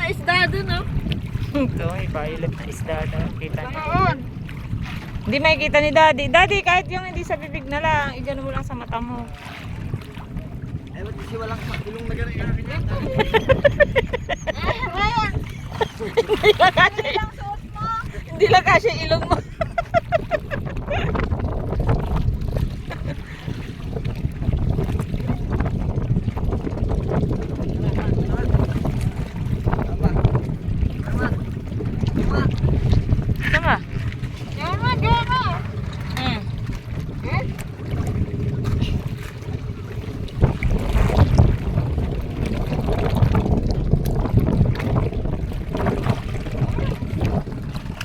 na isda dun, oh. Ito, may violet na isda daw. Kita niyo. Noon. Hindi makikita ni Daddy. Daddy, kahit yung hindi sa bibig na lang, igano mo lang sa mata mo. Ay, ba't kasi walang ilong na gano'n yung akin yan? Ngayon. Hindi lang kasi, hindi lang kasi ilong mo. Sama.